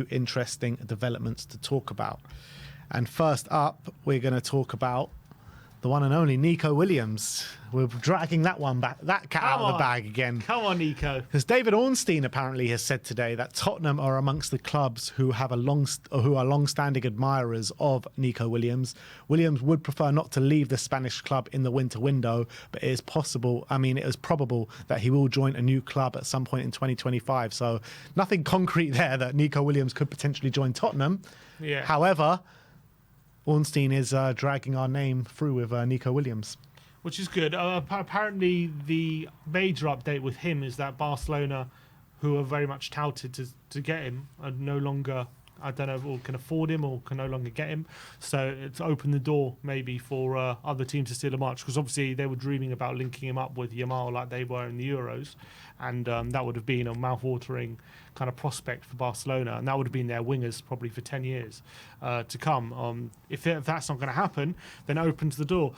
few interesting developments to talk about. And first up, we're going to talk about the one and only Nico Williams. We're dragging that one back, that cat out of the bag again. Come on, Nico. Because David Ornstein apparently has said today that Tottenham are amongst the clubs who are long-standing admirers of Nico Williams. Williams would prefer not to leave the Spanish club in the winter window, but it is probable that he will join a new club at some point in 2025. So nothing concrete there that Nico Williams could potentially join Tottenham. Yeah. However, Ornstein is dragging our name through with Nico Williams. Which is good. Apparently, the major update with him is that Barcelona, who are very much touted to get him, are no longer, I don't know, or can afford him or can no longer get him. So it's opened the door maybe for other teams to steal a march, because obviously they were dreaming about linking him up with Yamal like they were in the Euros, and that would have been a mouth-watering kind of prospect for Barcelona, and that would have been their wingers probably for 10 years to come. If that's not going to happen, then it opens the door.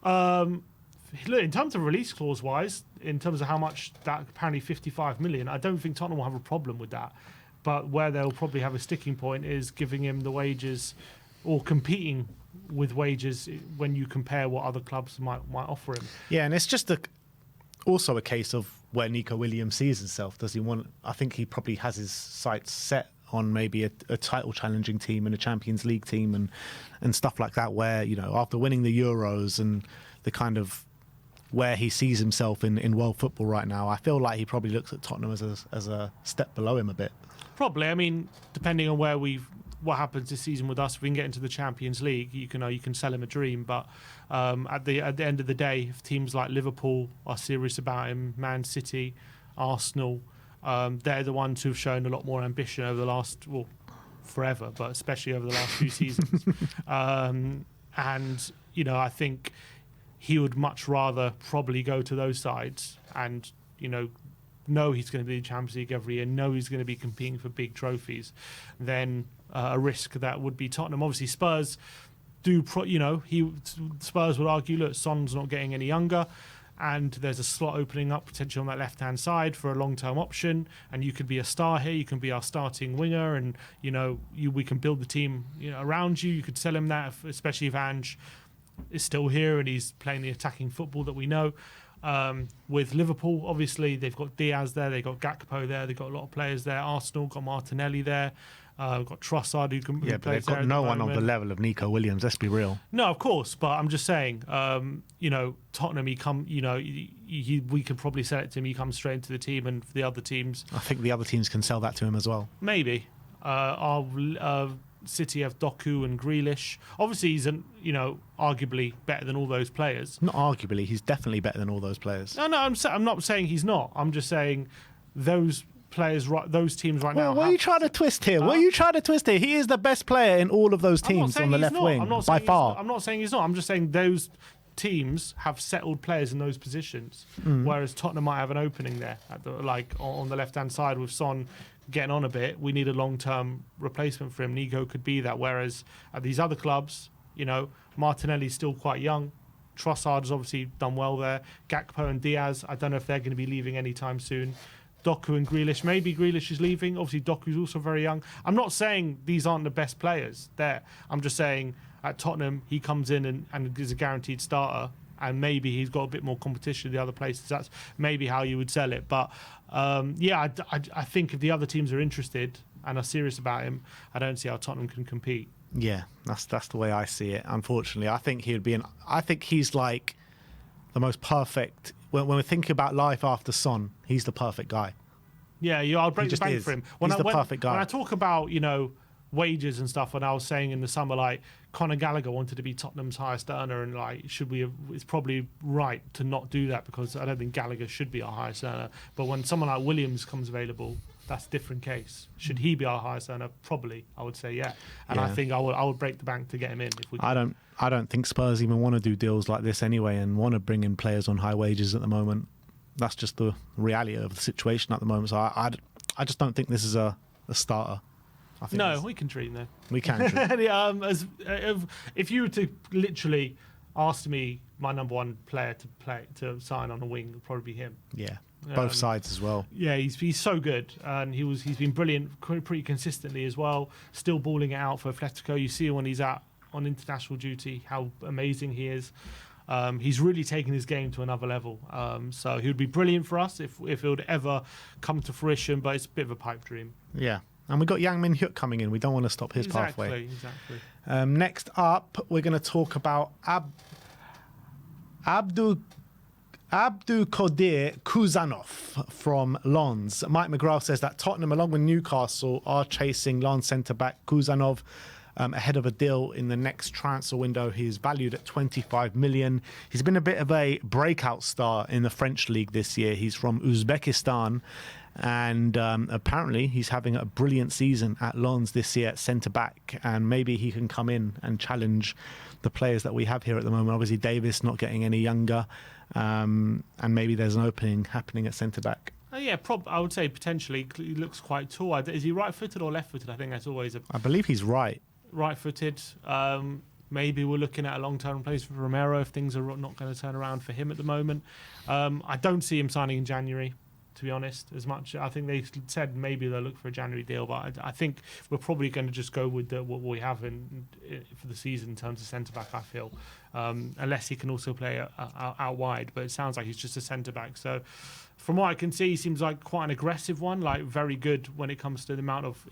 Look, in terms of release clause wise, in terms of how much, that apparently 55 million, I don't think Tottenham will have a problem with that. But where they'll probably have a sticking point is giving him the wages, or competing with wages when you compare what other clubs might offer him. Yeah, and it's just also a case of where Nico Williams sees himself. Does he want? I think he probably has his sights set on maybe a title challenging team and a Champions League team and stuff like that, where, you know, after winning the Euros and the kind of where he sees himself in world football right now, I feel like he probably looks at Tottenham as a step below him a bit. Probably. I mean, depending on what happens this season with us, if we can get into the Champions League, you can sell him a dream. But at the end of the day, if teams like Liverpool are serious about him, Man City, Arsenal, they're the ones who've shown a lot more ambition over the last, forever, but especially over the last few seasons. And, you know, I think he would much rather probably go to those sides and, you know he's going to be in the Champions League every year, know he's going to be competing for big trophies, than a risk that would be Tottenham. Obviously, Spurs Spurs would argue, look, Son's not getting any younger, and there's a slot opening up potentially on that left-hand side for a long-term option, and you could be a star here, you can be our starting winger, and, you know, we can build the team, you know, around you. You could sell him that, especially if Ange is still here and he's playing the attacking football that we know. With Liverpool, obviously, they've got Diaz there, they've got Gakpo there, they've got a lot of players there. Arsenal got Martinelli there, got Trossard who can. Yeah, but they've got no one on the level of Nico Williams. Let's be real. No, of course, but I'm just saying, you know, Tottenham, we could probably sell it to him. He comes straight into the team, and for the other teams, I think the other teams can sell that to him as well. Maybe. City have Doku and Grealish. Obviously, he's arguably better than all those players. Not arguably, he's definitely better than all those players. No, I'm not saying he's not. I'm just saying those players, those teams right now. What are you trying to twist here? What are you trying to twist here? He is the best player in all of those teams on the left wing, by far. I'm not saying he's not. I'm just saying those teams have settled players in those positions, whereas Tottenham might have an opening there, on the left-hand side with Son getting on a bit. We need a long-term replacement for him. Nico could be that, whereas at these other clubs, you know, Martinelli's still quite young. Trossard has obviously done well there. Gakpo and Diaz, I don't know if they're going to be leaving anytime soon. Doku and Grealish, maybe Grealish is leaving. Obviously, Doku's also very young. I'm not saying these aren't the best players there. I'm just saying at Tottenham, he comes in and is a guaranteed starter, and maybe he's got a bit more competition in the other places. That's maybe how you would sell it. But I think if the other teams are interested and are serious about him, I don't see how Tottenham can compete. Yeah, that's the way I see it. Unfortunately, I think I think he's like the most perfect. When we think about life after Son, he's the perfect guy. Yeah, I'll break the bank for him. He's the perfect guy. When I talk about, you know, wages and stuff, and I was saying in the summer, like, Conor Gallagher wanted to be Tottenham's highest earner, and like, it's probably right to not do that, because I don't think Gallagher should be our highest earner. But when someone like Williams comes available, that's a different case. Should he be our highest earner? Probably, I would say, yeah. And I think I would break the bank to get him in if we could. I don't think Spurs even want to do deals like this anyway, and want to bring in players on high wages at the moment. That's just the reality of the situation at the moment. So I just don't think this is a starter. No, we can treat him though. We can treat. If you were to literally ask me my number one player to sign on a wing, it would probably be him. Yeah. Both sides as well. Yeah, he's so good, and he's been brilliant pretty consistently as well. Still balling it out for Atletico. You see when he's out on international duty how amazing he is. He's really taken his game to another level. So he would be brilliant for us if it would ever come to fruition. But it's a bit of a pipe dream. Yeah. And we've got Yang Min Hyuk coming in. We don't want to stop his pathway. Exactly. Next up, we're going to talk about Abdukodir Khusanov from Lens. Mike McGrath says that Tottenham, along with Newcastle, are chasing Lens centre-back Khusanov ahead of a deal in the next transfer window. He is valued at 25 million. He's been a bit of a breakout star in the French league this year. He's from Uzbekistan. And apparently he's having a brilliant season at Lens this year at centre-back. And maybe he can come in and challenge the players that we have here at the moment. Obviously, Davis not getting any younger. And maybe there's an opening happening at centre-back. I would say potentially. He looks quite tall. Is he right-footed or left-footed? I think that's always I believe he's right. Right-footed. Maybe we're looking at a long-term replacement for Romero if things are not going to turn around for him at the moment. I don't see him signing in January, to be honest, as much. I think they said maybe they'll look for a January deal, but I think we're probably going to just go with what we have for the season in terms of centre-back, I feel, unless he can also play out wide, but it sounds like he's just a centre-back. So from what I can see, he seems like quite an aggressive one, like very good when it comes to the amount of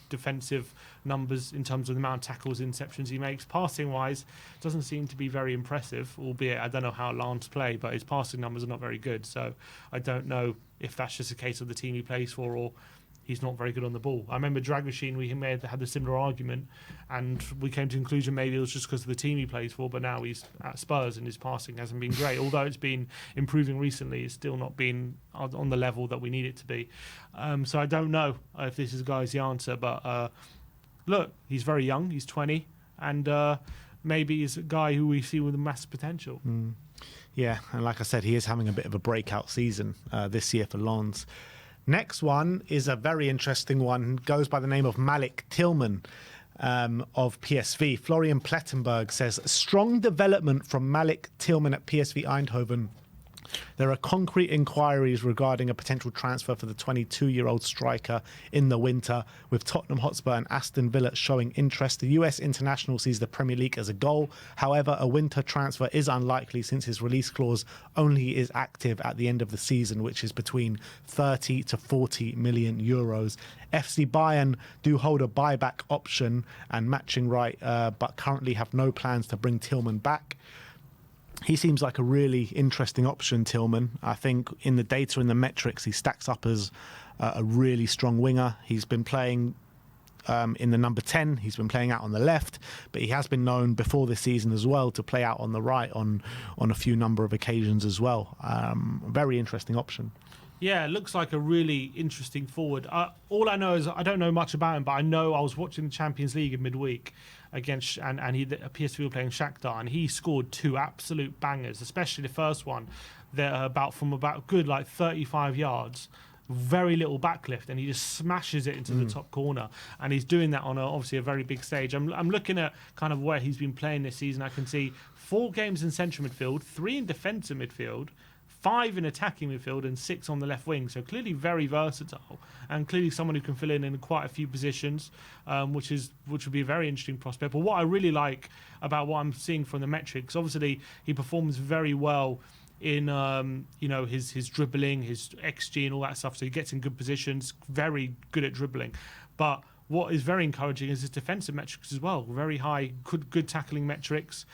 defensive numbers in terms of the amount of tackles, interceptions he makes. Passing-wise, doesn't seem to be very impressive, albeit I don't know how Lens play, but his passing numbers are not very good. So I don't know if that's just a case of the team he plays for or he's not very good on the ball. I remember Drag Machine, we may have had a similar argument, and we came to the conclusion maybe it was just because of the team he plays for, but now he's at Spurs and his passing hasn't been great. Although it's been improving recently, it's still not been on the level that we need it to be. So I don't know if this is the answer, but look, he's very young, he's 20, and maybe he's a guy who we see with massive potential. Yeah, and like I said, he is having a bit of a breakout season this year for Lens. Next one is a very interesting one. Goes by the name of Malik Tillman of PSV. Florian Plettenberg says, strong development from Malik Tillman at PSV Eindhoven. There are concrete inquiries regarding a potential transfer for the 22-year-old striker in the winter, with Tottenham Hotspur and Aston Villa showing interest. The US international sees the Premier League as a goal. However, a winter transfer is unlikely since his release clause only is active at the end of the season, which is between 30 to 40 million euros. FC Bayern do hold a buyback option and matching right, but currently have no plans to bring Tillman back. He seems like a really interesting option, Tillman. I think in the data and the metrics, he stacks up as a really strong winger. He's been playing in the number 10. He's been playing out on the left, but he has been known before this season as well to play out on the right on a few number of occasions as well. Very interesting option. Yeah, it looks like a really interesting forward. All I know is I don't know much about him, but I know I was watching the Champions League in midweek against and he PSV were playing Shakhtar, and he scored two absolute bangers, especially the first one. They're from about good like 35 yards. Very little backlift, and he just smashes it into the top corner, and he's doing that on obviously a very big stage. I'm looking at kind of where he's been playing this season. I can see 4 games in central midfield, 3 in defensive midfield, 5 in attacking midfield, and 6 on the left wing. So clearly very versatile, and clearly someone who can fill in quite a few positions, which would be a very interesting prospect. But what I really like about what I'm seeing from the metrics, obviously he performs very well in his dribbling, his XG and all that stuff. So he gets in good positions, very good at dribbling. But what is very encouraging is his defensive metrics as well. Very high, good tackling metrics,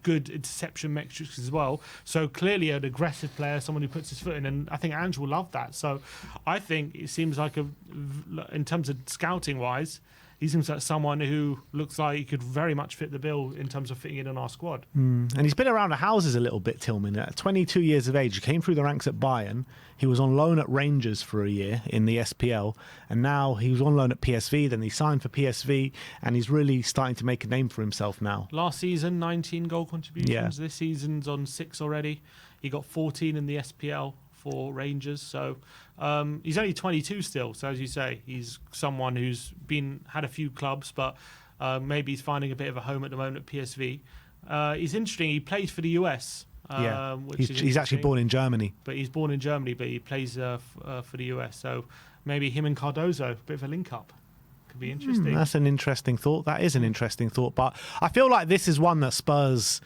good interception metrics as well. So clearly an aggressive player, someone who puts his foot in, and I think Ange will love that. So I think it seems like in terms of scouting wise, he seems like someone who looks like he could very much fit the bill in terms of fitting in on our squad. And he's been around the houses a little bit, Tillman. At 22 years of age, he came through the ranks at Bayern. He was on loan at Rangers for a year in the SPL, and now he was on loan at PSV. Then he signed for PSV, and he's really starting to make a name for himself now. Last season, 19 goal contributions. Yeah. This season's on 6 already. He got 14 in the SPL for Rangers. So he's only 22 still. So as you say, he's someone who's had a few clubs, but maybe he's finding a bit of a home at the moment at PSV. He's interesting. He plays for the US. Which is he's actually born in Germany. But he's born in Germany, but he plays for the US. So maybe him and Cardozo, a bit of a link-up. Could be interesting. That's an interesting thought. That is an interesting thought. But I feel like this is one that Spurs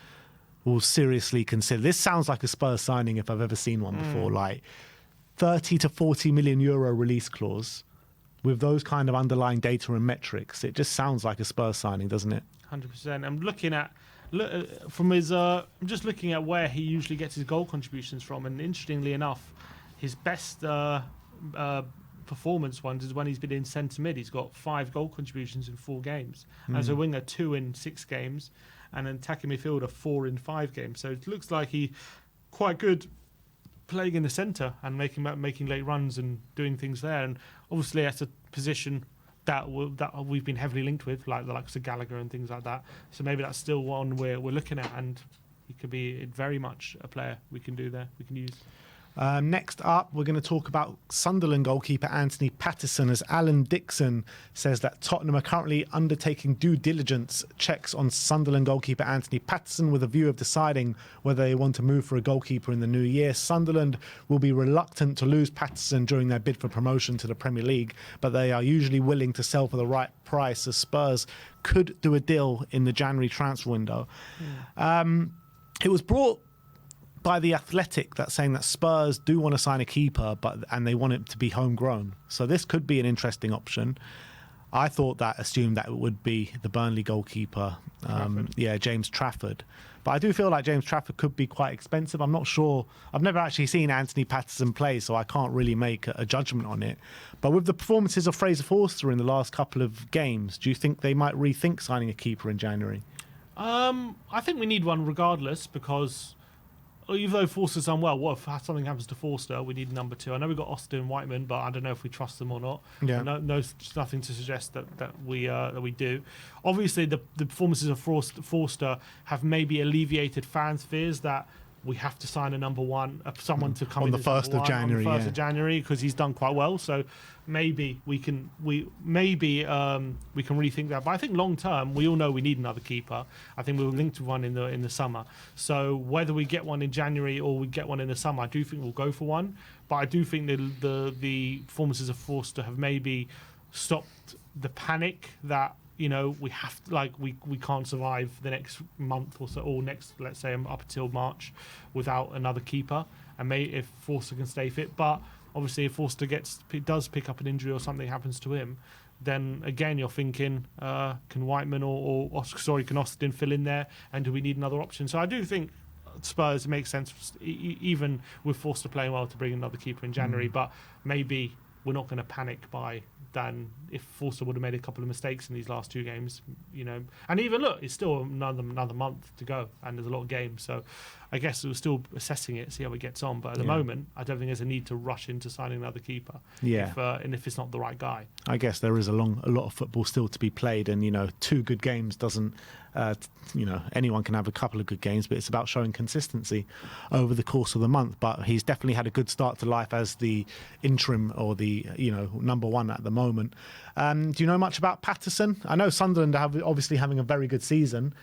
will seriously consider. This sounds like a Spurs signing if I've ever seen one before. Like 30 to 40 million euro release clause with those kind of underlying data and metrics. It just sounds like a Spurs signing, doesn't it? 100%. I'm looking at from his. I'm just looking at where he usually gets his goal contributions from, and interestingly enough, his best performance ones is when he's been in centre mid. He's got 5 goal contributions in 4 games. As a winger, 2 in 6 games, and an attacking midfielder 4 in 5 games. So it looks like he quite good playing in the centre and making late runs and doing things there. And obviously that's a position that we've been heavily linked with, like the likes of Gallagher and things like that. So maybe that's still one we're looking at, and he could be very much a player we can use. Next up, we're going to talk about Sunderland goalkeeper Anthony Patterson, as Alan Dixon says that Tottenham are currently undertaking due diligence checks on Sunderland goalkeeper Anthony Patterson with a view of deciding whether they want to move for a goalkeeper in the new year. Sunderland will be reluctant to lose Patterson during their bid for promotion to the Premier League, but they are usually willing to sell for the right price, as Spurs could do a deal in the January transfer window. It was brought by The Athletic that's saying that Spurs do want to sign a keeper, and they want it to be homegrown. So this could be an interesting option. I thought that assumed that it would be the Burnley goalkeeper, James Trafford. But I do feel like James Trafford could be quite expensive. I'm not sure. I've never actually seen Anthony Patterson play, so I can't really make a judgment on it. But with the performances of Fraser Forster in the last couple of games, do you think they might rethink signing a keeper in January? I think we need one regardless, because even though Forster's done well, what if something happens to Forster? We need number 2. I know we've got Austin and Whiteman, but I don't know if we trust them or not. Yeah. Nothing to suggest that we do. Obviously, the performances of Forster have maybe alleviated fans' fears that we have to sign a number 1, someone to come on in the 1st of January. On the 1st of January, because he's done quite well. So maybe we can rethink that. But I think long term, we all know we need another keeper. I think we were linked to one in the summer. So whether we get one in January or we get one in the summer, I do think we'll go for one. But I do think the performances of Forster have maybe stopped the panic that, we have to, we can't survive the next month or so, or next, let's say, up until March without another keeper. And if Forster can stay fit, but obviously if Forster does pick up an injury or something happens to him, then again you're thinking, can Whiteman can Austin fill in there, and do we need another option? So I do think Spurs, it makes sense, even with Forster playing well, to bring another keeper in January. But maybe we're not going to panic by then if Forster would have made a couple of mistakes in these last 2 games, And even look, it's still another month to go, and there's a lot of games. So I guess we're still assessing it, see how it gets on. But at the moment, I don't think there's a need to rush into signing another keeper. Yeah. If it's not the right guy. I guess there is a lot of football still to be played, and 2 good games doesn't. Anyone can have a couple of good games, but it's about showing consistency over the course of the month. But he's definitely had a good start to life as the interim or the number 1 at the moment. Do you know much about Patterson? I know Sunderland are obviously having a very good season,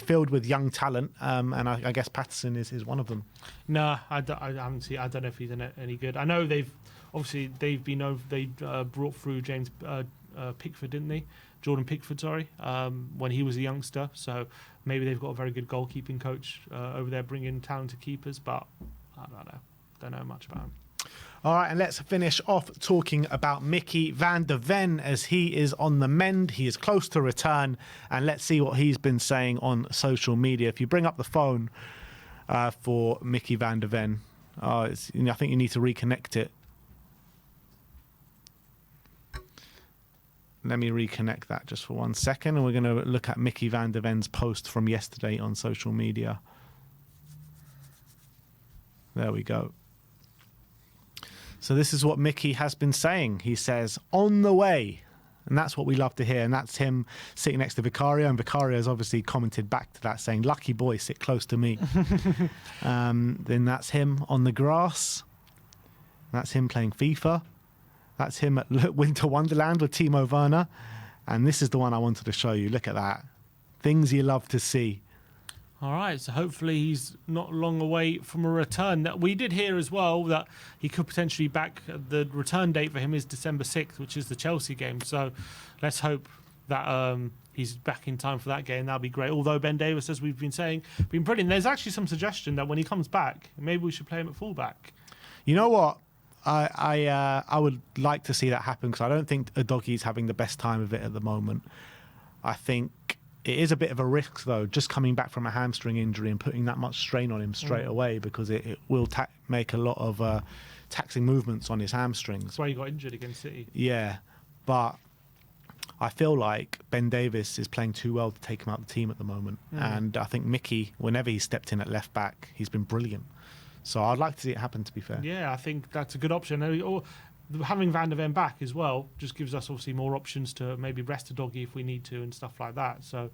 filled with young talent, and I guess Patterson is one of them. No, I haven't seen. I don't know if he's any good. I know they brought through James Pickford, didn't they? Jordan Pickford, sorry, when he was a youngster. So maybe they've got a very good goalkeeping coach over there bringing talented keepers, but I don't know. Don't know much about him. All right, and let's finish off talking about Mickey van der Ven, as he is on the mend. He is close to return, and let's see what he's been saying on social media. If you bring up the phone for Mickey van der Ven, I think you need to reconnect it. Let me reconnect that just for 1 second, and we're going to look at Mickey van der Ven's post from yesterday on social media. There we go. So this is what Mickey has been saying. He says, on the way. And that's what we love to hear. And that's him sitting next to Vicario. And Vicario has obviously commented back to that, saying, lucky boy, sit close to me. Then that's him on the grass. That's him playing FIFA. That's him at Winter Wonderland with Timo Werner. And this is the one I wanted to show you. Look at that. Things you love to see. All right, so hopefully he's not long away from a return. That we did hear as well that he could potentially back. The return date for him is December 6th, which is the Chelsea game. So let's hope that he's back in time for that game. That'll be great. Although Ben Davies, as we've been saying, been brilliant. There's actually some suggestion that when he comes back, maybe we should play him at fullback. You know what? I would like to see that happen because I don't think Udogi's having the best time of it at the moment. I think it is a bit of a risk, though, just coming back from a hamstring injury and putting that much strain on him straight away because it will make a lot of taxing movements on his hamstrings. That's why he got injured against City. Yeah, but I feel like Ben Davies is playing too well to take him out of the team at the moment. And I think Mickey, whenever he's stepped in at left back, he's been brilliant. So I'd like to see it happen, to be fair. Yeah, I think that's a good option. Or having Van der Ven back as well just gives us obviously more options to maybe rest a doggy if we need to and stuff like that. So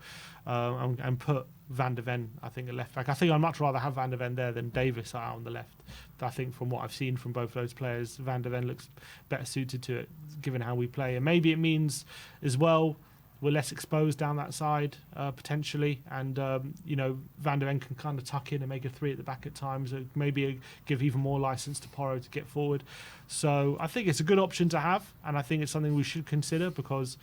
and put Van der Ven, I think, at left back. I think I'd much rather have Van der Ven there than Davis out on the left. I think from what I've seen from both those players, Van der Ven looks better suited to it given how we play. And maybe it means as well we're less exposed down that side potentially, and Van der Ven can kind of tuck in and make a three at the back at times, maybe give even more license to Porro to get forward. So I think it's a good option to have, and I think it's something we should consider because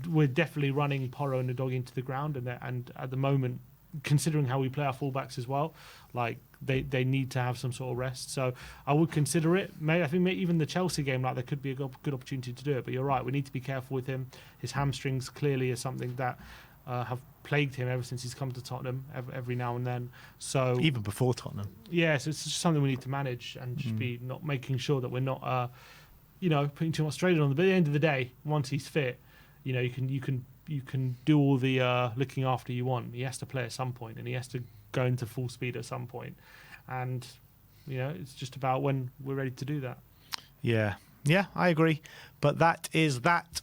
we're definitely running Porro and Udogi into the ground, and at the moment, considering how we play our fullbacks as well, like they need to have some sort of rest. So I would consider it. I think even the Chelsea game, like there could be a good opportunity to do it. But you're right, we need to be careful with him. His hamstrings clearly is something that have plagued him ever since he's come to Tottenham every now and then. So even before Tottenham. Yeah, so it's just something we need to manage and just be not making sure that we're not putting too much strain on him. But at the end of the day, once he's fit, you can do all the looking after you want. He has to play at some point, and he has to go into full speed at some point. And it's just about when we're ready to do that. Yeah, I agree. But that is that.